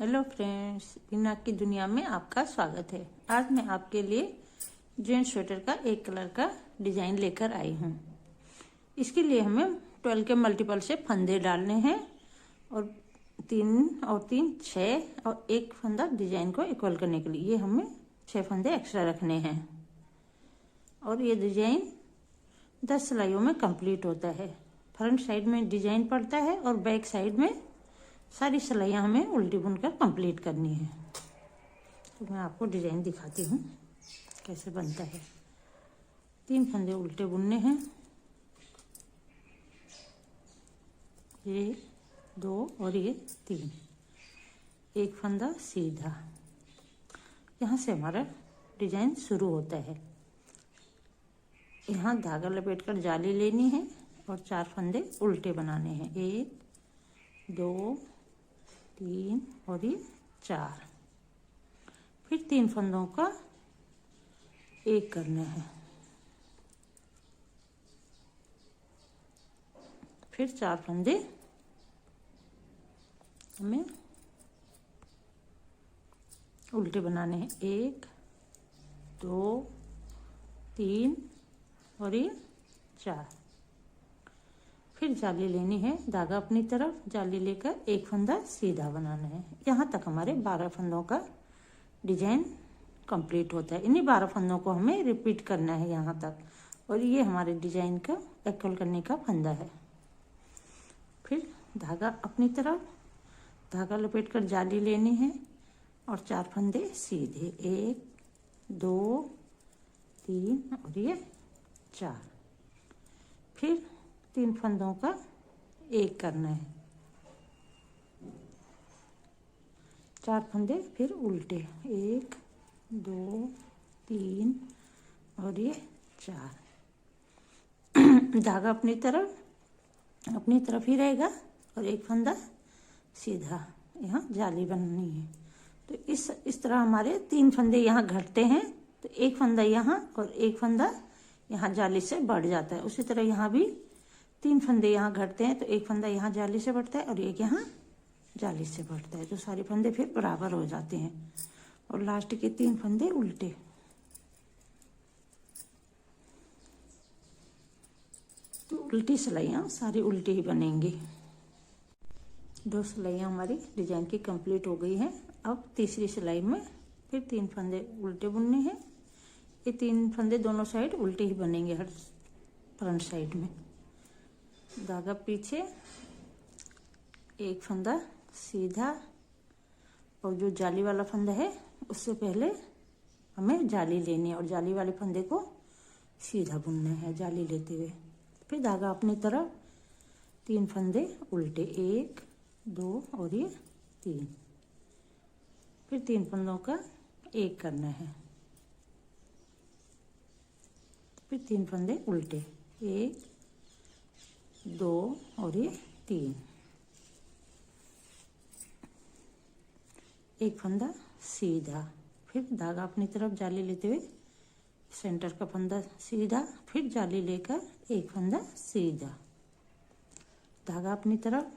Hello friends, बिना की दुनिया में आपका स्वागत है। आज मैं आपके लिए जेंट्स स्वेटर का एक कलर का डिजाइन लेकर आई हूँ। इसके लिए हमें 12 के मल्टीपल से फंदे डालने हैं और 3 6 और एक फंदा डिजाइन को इक्वल करने के लिए ये हमें 6 फंदे एक्स्ट्रा रखने हैं। और ये डिजाइन 10 सिलाइयों में कंप्लीट होता है। फ्रंट साइड में डिजाइन पड़ता है और बैक साइड में सारी सिलाइयाँ हमें उल्टी बुनकर कंप्लीट करनी है। तो मैं आपको डिजाइन दिखाती हूँ कैसे बनता है। 3 फंदे उल्टे बुनने हैं, 1 2 और ये 3। एक फंदा सीधा, यहाँ से हमारा डिजाइन शुरू होता है। यहाँ धागा लपेटकर जाली लेनी है और 4 फंदे उल्टे बनाने हैं, 1 2 3 और ये 4। फिर 3 फंदों का एक करना है, फिर 4 फंदे हमें उल्टे बनाने हैं, 1 2 3 और ये 4। फिर जाली लेनी है, धागा अपनी तरफ, जाली लेकर एक फंदा सीधा बनाना है। यहाँ तक हमारे 12 फंदों का डिजाइन कंप्लीट होता है। इन्हीं 12 फंदों को हमें रिपीट करना है यहाँ तक। और ये हमारे डिजाइन का इक्वल करने का फंदा है। फिर धागा अपनी तरफ, धागा लपेटकर जाली लेनी है और 4 फंदे सीधे, 1 2 3 और ये 4। फिर 3 फंदों का एक करना है, 4 फंदे फिर उल्टे, 1 2 3 और ये 4। धागा अपनी तरफ ही रहेगा और एक फंदा सीधा, यहाँ जाली बननी है। तो इस तरह हमारे 3 फंदे यहाँ घटते हैं, तो एक फंदा यहाँ और एक फंदा यहाँ जाली से बढ़ जाता है। उसी तरह यहाँ भी 3 फंदे यहाँ घटते हैं, तो एक फंदा यहाँ जाली से बढ़ता है और एक यहाँ जाली से बढ़ता है। तो सारे फंदे फिर बराबर हो जाते हैं। और लास्ट के 3 फंदे उल्टे। तो उल्टी सिलाइयाँ सारी उल्टी ही बनेंगी। 2 सिलाइयाँ हमारी डिजाइन की कंप्लीट हो गई हैं। अब तीसरी सिलाई में फिर 3 फंदे उल्टे बुनने हैं। ये 3 फंदे दोनों साइड उल्टे ही बनेंगे, हर फ्रंट साइड में। धागा पीछे, एक फंदा सीधा, और जो जाली वाला फंदा है उससे पहले हमें जाली लेनी है और जाली वाले फंदे को सीधा बुनना है जाली लेते हुए। फिर धागा अपनी तरफ, 3 फंदे उल्टे, 1 2 और ये 3। फिर 3 फंदों का एक करना है, फिर 3 फंदे उल्टे, 1 2 और ये 3। एक फंदा सीधा, फिर धागा अपनी तरफ जाली लेते हुए सेंटर का फंदा सीधा, फिर जाली लेकर एक फंदा सीधा, धागा अपनी तरफ,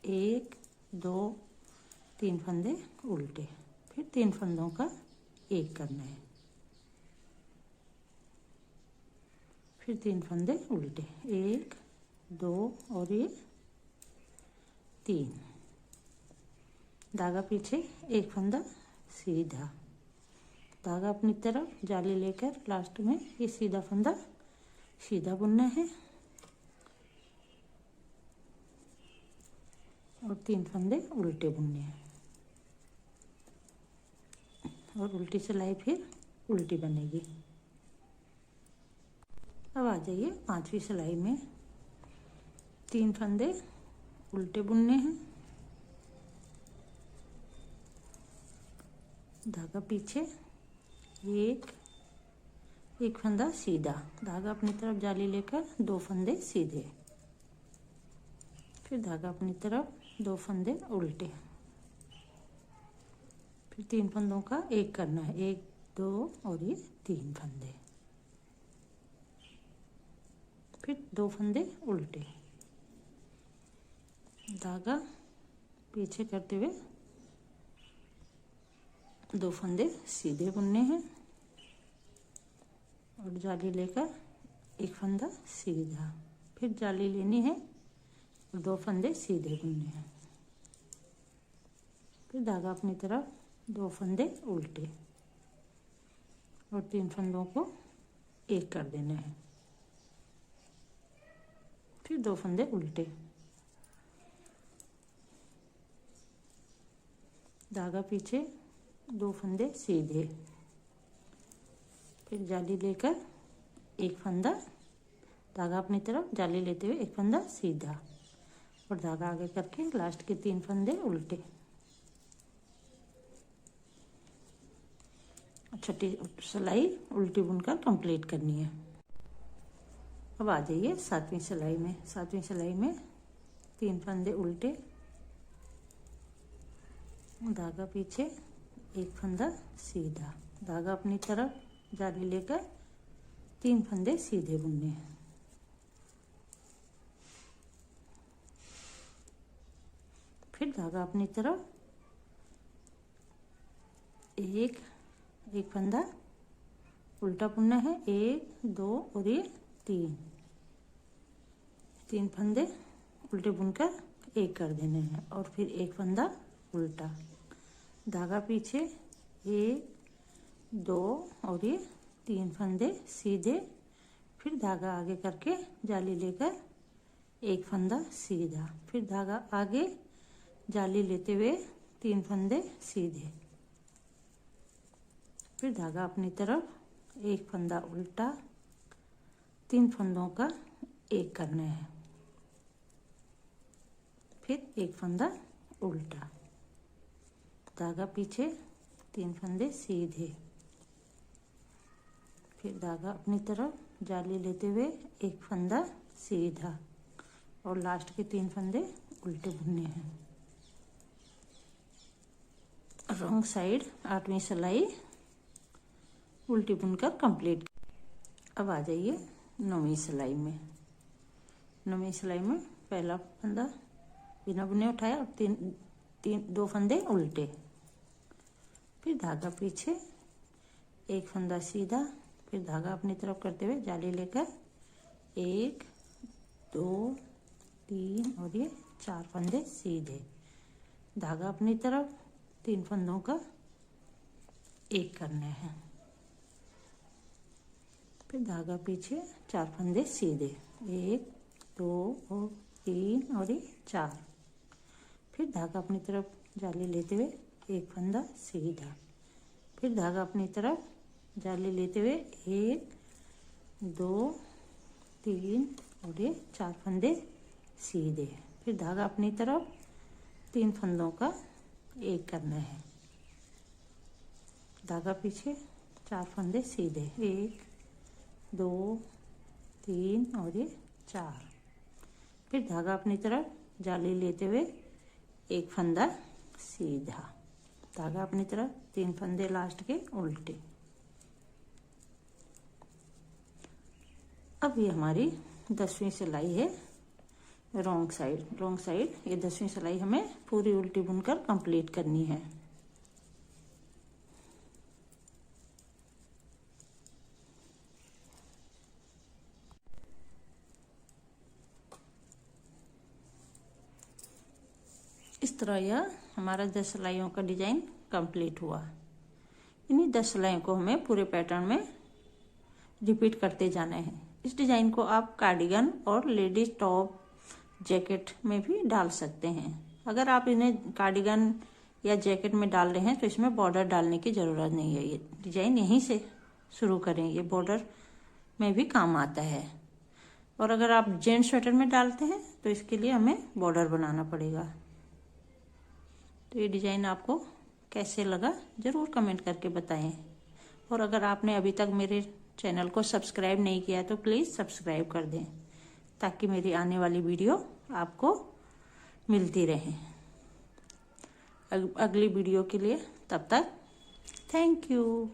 1 2 3 फंदे उल्टे, फिर 3 फंदों का एक करना है, फिर 3 फंदे उल्टे, 1 2 और ये 3। धागा पीछे, एक फंदा सीधा, धागा अपनी तरफ, जाली लेकर लास्ट में ये सीधा फंदा सीधा बुनना है और 3 फंदे उल्टे बुनने हैं। और उल्टी सिलाई फिर उल्टी बनेगी। अब आ जाइए 5वीं सिलाई में। 3 फंदे उल्टे बुनने हैं, धागा पीछे, एक फंदा सीधा, धागा अपनी तरफ जाली लेकर 2 फंदे सीधे, फिर धागा अपनी तरफ 2 फंदे उल्टे, फिर 3 फंदों का एक करना है, 1 2 और ये 3 फंदे, फिर 2 फंदे उल्टे, धागा पीछे करते हुए 2 फंदे सीधे बुनने हैं और जाली लेकर एक फंदा सीधा, फिर जाली लेनी है और 2 फंदे सीधे बुनने हैं, फिर धागा अपनी तरफ 2 फंदे उल्टे और 3 फंदों को एक कर देने हैं, फिर 2 फंदे उल्टे, धागा पीछे 2 फंदे सीधे, फिर जाली लेकर एक फंदा, धागा अपनी तरफ, जाली लेते हुए एक फंदा सीधा और धागा आगे करके लास्ट के 3 फंदे उल्टे। छठी सिलाई उल्टी बुनकर कंप्लीट करनी है। अब आ जाइए 7वीं सिलाई में। 7वीं सिलाई में 3 फंदे उल्टे, धागा पीछे एक फंदा सीधा, धागा अपनी तरफ, जाली लेकर 3 फंदे सीधे बुनने हैं, फिर धागा अपनी तरफ एक फंदा उल्टा बुनना है, 1 2 और ये 3 फंदे उल्टे बुनकर एक कर देने हैं और फिर एक फंदा उल्टा, धागा पीछे 1 2 और ये 3 फंदे सीधे, फिर धागा आगे करके जाली लेकर एक फंदा सीधा, फिर धागा आगे, जाली लेते हुए 3 फंदे सीधे, फिर धागा अपनी तरफ एक फंदा उल्टा, 3 फंदों का एक करना है, फिर एक फंदा उल्टा, धागा पीछे 3 फंदे सीधे, फिर धागा अपनी तरफ, जाली लेते हुए एक फंदा सीधा और लास्ट के 3 फंदे उल्टे बुनने हैं। रॉन्ग साइड 8वीं सिलाई उल्टी बुनकर कंप्लीट। अब आ जाइए 9वीं सिलाई में। 9वीं सिलाई में पहला फंदा बिना बुने उठाया और 2 फंदे उल्टे, फिर धागा पीछे एक फंदा सीधा, फिर धागा अपनी तरफ करते हुए जाली लेकर 1 2 3 और ये 4 फंदे सीधे, धागा अपनी तरफ, 3 फंदों का एक करने हैं, फिर धागा पीछे 4 फंदे सीधे, 1 2 और 3 और ये 4, फिर धागा अपनी तरफ, जाली लेते हुए एक फंदा सीधा, फिर धागा अपनी तरफ, जाली लेते हुए 1 2 3 और ये 4 फंदे सीधे, फिर धागा अपनी तरफ 3 फंदों का एक करना है, धागा पीछे 4 फंदे सीधे, 1 2 3 और ये 4, फिर धागा अपनी तरफ, जाली लेते हुए एक फंदा सीधा, धागा अपनी तरफ, 3 फंदे लास्ट के उल्टे। अब ये हमारी 10वीं सिलाई है रॉन्ग साइड। रॉन्ग साइड ये 10वीं सिलाई हमें पूरी उल्टी बुनकर कंप्लीट करनी है। इस तरह यह हमारा 10 सिलाइयों का डिजाइन कंप्लीट हुआ। इन्हीं 10 सिलाइयों को हमें पूरे पैटर्न में रिपीट करते जाना है। इस डिजाइन को आप कार्डिगन और लेडीज टॉप, जैकेट में भी डाल सकते हैं। अगर आप इन्हें कार्डिगन या जैकेट में डाल रहे हैं तो इसमें बॉर्डर डालने की ज़रूरत नहीं है। ये डिजाइन यहीं से शुरू करें, ये बॉर्डर में भी काम आता है। और अगर आप जेंट्स स्वेटर में डालते हैं तो इसके लिए हमें बॉर्डर बनाना पड़ेगा। तो ये डिजाइन आपको कैसे लगा ज़रूर कमेंट करके बताएं। और अगर आपने अभी तक मेरे चैनल को सब्सक्राइब नहीं किया तो प्लीज़ सब्सक्राइब कर दें, ताकि मेरी आने वाली वीडियो आपको मिलती रहे। अगली वीडियो के लिए तब तक थैंक यू।